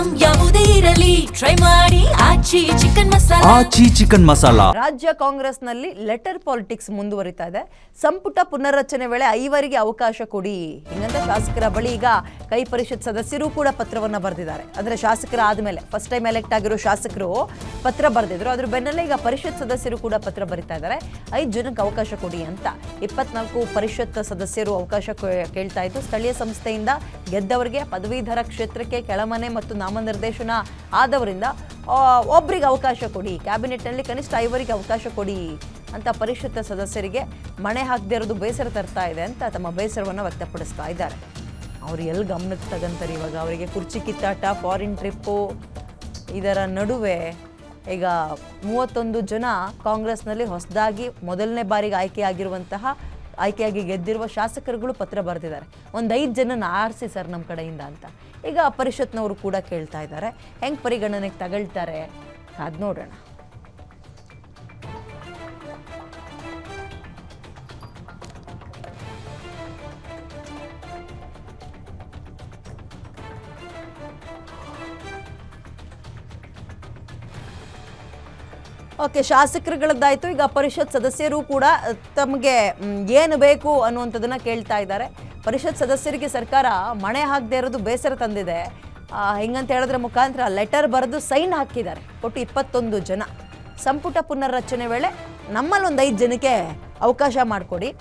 Item ಯಾವುದೇ ಇರಲಿ try ಮಾಡಿ ಆಚಿ ಚಿಕನ್ ಮಸಾಲಾ. ರಾಜ್ಯ ಕಾಂಗ್ರೆಸ್ನಲ್ಲಿ ಲೆಟರ್ ಪಾಲಿಟಿಕ್ಸ್ ಮುಂದುವರಿತಾ ಇದೆ. ಸಂಪುಟ ಪುನರ್ರಚನೆ ವೇಳೆ 5 ಅವಕಾಶ ಕೊಡಿ ಹಿಂಗಂತ ಶಾಸಕರ ಬಳಿ ಈಗ ಕೈ ಪರಿಷತ್ ಸದಸ್ಯರು ಕೂಡ ಪತ್ರವನ್ನ ಬರೆದಿದ್ದಾರೆ. ಅಂದ್ರೆ ಶಾಸಕರ ಆದ್ಮೇಲೆ ಫಸ್ಟ್ ಟೈಮ್ ಎಲೆಕ್ಟ್ ಆಗಿರೋ ಶಾಸಕರು ಪತ್ರ ಬರೆದಿದ್ರು. ಅದ್ರ ಬೆನ್ನಲ್ಲೇ ಈಗ ಪರಿಷತ್ ಸದಸ್ಯರು ಕೂಡ ಪತ್ರ ಬರೀತಾ ಇದ್ದಾರೆ 5 ಜನಕ್ಕೆ ಅವಕಾಶ ಕೊಡಿ ಅಂತ. 24 ಪರಿಷತ್ ಸದಸ್ಯರು ಅವಕಾಶ ಕೇಳ್ತಾ ಇದ್ದು, ಸ್ಥಳೀಯ ಸಂಸ್ಥೆಯಿಂದ ಗೆದ್ದವರಿಗೆ, ಪದವೀಧರ ಕ್ಷೇತ್ರಕ್ಕೆ ಕೆಳಮನೆ ಮತ್ತು ನಾಮನಿರ್ದೇಶನ ಆದವರಿಂದ ಒಬ್ಬರಿಗೆ ಅವಕಾಶ ಕೊಡಿ, ಕ್ಯಾಬಿನೆಟ್ನಲ್ಲಿ ಕನಿಷ್ಠ 5 ಅವಕಾಶ ಕೊಡಿ ಅಂತ ಪರಿಷತ್ ಸದಸ್ಯರಿಗೆ ಮಣೆ ಹಾಕದೇ ಇರೋದು ಬೇಸರ ತರ್ತಾ ಇದೆ ಅಂತ ತಮ್ಮ ಬೇಸರವನ್ನು ವ್ಯಕ್ತಪಡಿಸ್ತಾ ಇದ್ದಾರೆ. ಅವ್ರು ಎಲ್ಲಿ ಗಮನಕ್ಕೆ ತಗಂತಾರೆ ಇವಾಗ? ಅವರಿಗೆ ಕುರ್ಚಿ ಕಿತ್ತಾಟ, ಫಾರಿನ್ ಟ್ರಿಪ್ಪು, ಇದರ ನಡುವೆ ಈಗ 31 ಜನ ಕಾಂಗ್ರೆಸ್ನಲ್ಲಿ ಹೊಸದಾಗಿ ಮೊದಲನೇ ಬಾರಿಗೆ ಆಯ್ಕೆಯಾಗಿ ಗೆದ್ದಿರುವ ಶಾಸಕರುಗಳು ಪತ್ರ ಬರೆದಿದ್ದಾರೆ. ಒಂದು 5 ಜನನ ಆರಿಸಿ ಸರ್ ನಮ್ಮ ಕಡೆಯಿಂದ ಅಂತ. ಈಗ ಪರಿಷತ್ನವರು ಕೂಡ ಕೇಳ್ತಾ ಇದ್ದಾರೆ. ಹೆಂಗೆ ಪರಿಗಣನೆಗೆ ತಗೊಳ್ತಾರೆ ಅದು ನೋಡೋಣ. ಓಕೆ, ಶಾಸಕರುಗಳದ್ದಾಯಿತು. ಈಗ ಪರಿಷತ್ ಸದಸ್ಯರು ಕೂಡ ತಮಗೆ ಏನು ಬೇಕು ಅನ್ನುವಂಥದ್ದನ್ನು ಕೇಳ್ತಾ ಇದ್ದಾರೆ. ಪರಿಷತ್ ಸದಸ್ಯರಿಗೆ ಸರ್ಕಾರ ಮಣೆ ಹಾಕದೇ ಇರೋದು ಬೇಸರ ತಂದಿದೆ. ಹಿಂಗಂತ ಹೇಳಿದ್ರೆ ಮುಖಾಂತರ ಲೆಟರ್ ಬರೆದು ಸೈನ್ ಹಾಕಿದ್ದಾರೆ. ಒಟ್ಟು 21 ಜನ. ಸಂಪುಟ ಪುನರ್ರಚನೆ ವೇಳೆ ನಮ್ಮಲ್ಲಿ ಒಂದು 5 ಜನಕ್ಕೆ ಅವಕಾಶ ಮಾಡಿಕೊಡಿ.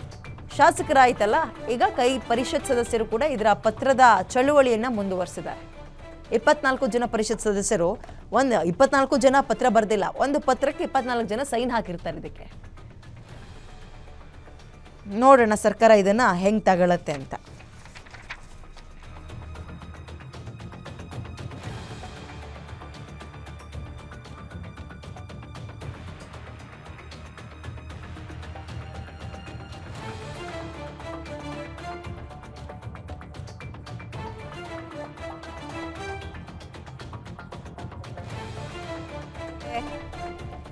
ಶಾಸಕರಾಯ್ತಲ್ಲ, ಈಗ ಪರಿಷತ್ ಸದಸ್ಯರು ಕೂಡ ಇದರ ಪತ್ರದ ಚಳುವಳಿಯನ್ನು ಮುಂದುವರಿಸಿದ್ದಾರೆ. 24 ಜನ ಪರಿಷತ್ ಸದಸ್ಯರು 24 ಜನ ಪತ್ರ ಬರೆದಿಲ್ಲ. ಒಂದು ಪತ್ರಕ್ಕೆ 24 ಜನ ಸೈನ್ ಹಾಕಿರ್ತಾರೆ. ಇದಕ್ಕೆ ನೋಡೋಣ ಸರ್ಕಾರ ಇದನ್ನ ಹೆಂಗ್ ತಗೊಳತ್ತೆ ಅಂತ.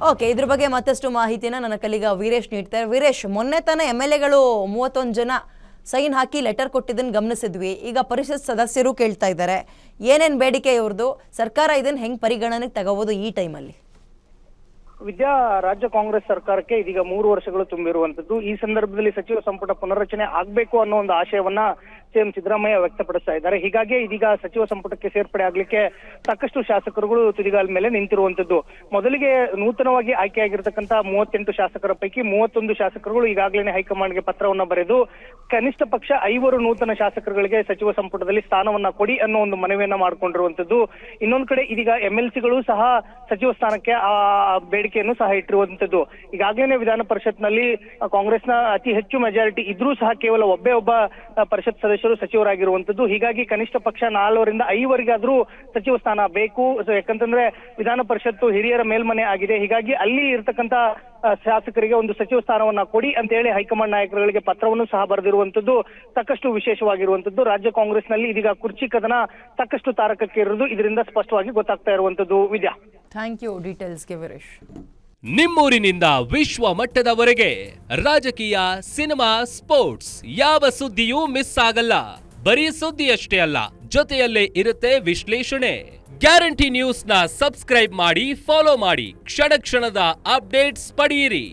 ಓಕೆ, ಇದ್ರ ಬಗ್ಗೆ ಮತ್ತಷ್ಟು ಮಾಹಿತಿನ ನನ್ನ ಕಲಿಗ ವೀರೇಶ್ ನೀಡ್ತಾರೆ. ವೀರೇಶ್, ಮೊನ್ನೆ ತಾನೇ MLAಗಳು 31 ಜನ ಸೈನ್ ಹಾಕಿ ಲೆಟರ್ ಕೊಟ್ಟಿದ್ದನ್ನು ಗಮನಿಸಿದ್ವಿ. ಈಗ ಪರಿಷತ್ ಸದಸ್ಯರು ಕೇಳ್ತಾ ಇದ್ದಾರೆ. ಏನೇನು ಬೇಡಿಕೆ ಇವ್ರದ್ದು? ಸರ್ಕಾರ ಇದನ್ನು ಹೆಂಗೆ ಪರಿಗಣನೆಗೆ ತಗೋಬೋದು ಈ ಟೈಮಲ್ಲಿ? ವಿದ್ಯಾ, ರಾಜ್ಯ ಕಾಂಗ್ರೆಸ್ ಸರ್ಕಾರಕ್ಕೆ ಇದೀಗ 3 ವರ್ಷಗಳು ತುಂಬಿರುವಂತದ್ದು. ಈ ಸಂದರ್ಭದಲ್ಲಿ ಸಚಿವ ಸಂಪುಟ ಪುನರ್ರಚನೆ ಆಗ್ಬೇಕು ಅನ್ನೋ ಒಂದು ಆಶಯವನ್ನ ಸಿಎಂ ಸಿದ್ದರಾಮಯ್ಯ ವ್ಯಕ್ತಪಡಿಸ್ತಾ ಇದ್ದಾರೆ. ಹೀಗಾಗಿ ಇದೀಗ ಸಚಿವ ಸಂಪುಟಕ್ಕೆ ಸೇರ್ಪಡೆ ಆಗ್ಲಿಕ್ಕೆ ಸಾಕಷ್ಟು ಶಾಸಕರುಗಳು ತುದಿಗಾಲ ಮೇಲೆ ನಿಂತಿರುವಂತದ್ದು. ಮೊದಲಿಗೆ ನೂತನವಾಗಿ ಆಯ್ಕೆಯಾಗಿರ್ತಕ್ಕಂಥ 38 ಶಾಸಕರ ಪೈಕಿ 31 ಶಾಸಕರುಗಳು ಈಗಾಗಲೇ ಹೈಕಮಾಂಡ್ಗೆ ಪತ್ರವನ್ನ ಬರೆದು ಕನಿಷ್ಠ ಪಕ್ಷ 5 ನೂತನ ಶಾಸಕರುಗಳಿಗೆ ಸಚಿವ ಸಂಪುಟದಲ್ಲಿ ಸ್ಥಾನವನ್ನ ಕೊಡಿ ಅನ್ನೋ ಒಂದು ಮನವಿಯನ್ನ ಮಾಡಿಕೊಂಡಿರುವಂತದ್ದು. ಇನ್ನೊಂದು ಕಡೆ ಇದೀಗ MLCಗಳು ಸಹ ಸಚಿವ ಸ್ಥಾನಕ್ಕೆ ಆ ಬೇಡಿಕೆಯನ್ನು ಸಹ ಇಟ್ಟಿರುವಂತದ್ದು. ಈಗಾಗಲೇ ವಿಧಾನ ಪರಿಷತ್ನಲ್ಲಿ ಕಾಂಗ್ರೆಸ್ನ ಅತಿ ಹೆಚ್ಚು ಮೆಜಾರಿಟಿ ಇದ್ರೂ ಸಹ ಕೇವಲ ಒಬ್ಬ ಪರಿಷತ್ ಸದಸ್ಯರು ಸಚಿವರಾಗಿರುವಂತದ್ದು. ಹೀಗಾಗಿ ಕನಿಷ್ಠ ಪಕ್ಷ 4 ರಿಂದ 5 ಸಚಿವ ಸ್ಥಾನ ಬೇಕು. ಯಾಕಂತಂದ್ರೆ ವಿಧಾನ ಪರಿಷತ್ತು ಹಿರಿಯರ ಮೇಲ್ಮನೆ ಆಗಿದೆ. ಹೀಗಾಗಿ ಅಲ್ಲಿ ಇರ್ತಕ್ಕಂಥ ಶಾಸಕರಿಗೆ ಒಂದು ಸಚಿವ ಸ್ಥಾನವನ್ನ ಕೊಡಿ ಅಂತ ಹೇಳಿ ಹೈಕಮಾಂಡ್ ನಾಯಕರುಗಳಿಗೆ ಪತ್ರವನ್ನು ಸಹ ಬರೆದಿರುವಂತದ್ದು ಸಾಕಷ್ಟು ವಿಶೇಷವಾಗಿರುವಂತದ್ದು. ರಾಜ್ಯ ಕಾಂಗ್ರೆಸ್ನಲ್ಲಿ ಇದೀಗ ಕುರ್ಚಿ ಕದನ ಸಾಕಷ್ಟು ತಾರಕಕ್ಕೆ ಇರುವುದು ಇದರಿಂದ ಸ್ಪಷ್ಟವಾಗಿ ಗೊತ್ತಾಗ್ತಾ ಇರುವಂತದ್ದು. ವಿದ್ಯಾ, ಥ್ಯಾಂಕ್ ಯು ಡೀಟೇಲ್ಸ್ಗೆ ವೀರೇಶ್. ನಿಮ್ಮೂರಿನಿಂದ ವಿಶ್ವ ಮಟ್ಟದವರೆಗೆ ರಾಜಕೀಯ, ಸಿನಿಮಾ, ಸ್ಪೋರ್ಟ್ಸ್ ಯಾವ ಸುದ್ದಿಯೂ ಮಿಸ್ ಆಗಲ್ಲ. ಬರೀ ಸುದ್ದಿಯಷ್ಟೇ ಅಲ್ಲ, ಜೊತೆಯಲ್ಲೇ ಇರುತ್ತೆ ವಿಶ್ಲೇಷಣೆ. ಗ್ಯಾರಂಟಿ ನ್ಯೂಸ್ನ ಸಬ್ಸ್ಕ್ರೈಬ್ ಮಾಡಿ, ಫಾಲೋ ಮಾಡಿ, ಕ್ಷಣ ಕ್ಷಣದ ಅಪ್ಡೇಟ್ಸ್ ಪಡೆಯಿರಿ.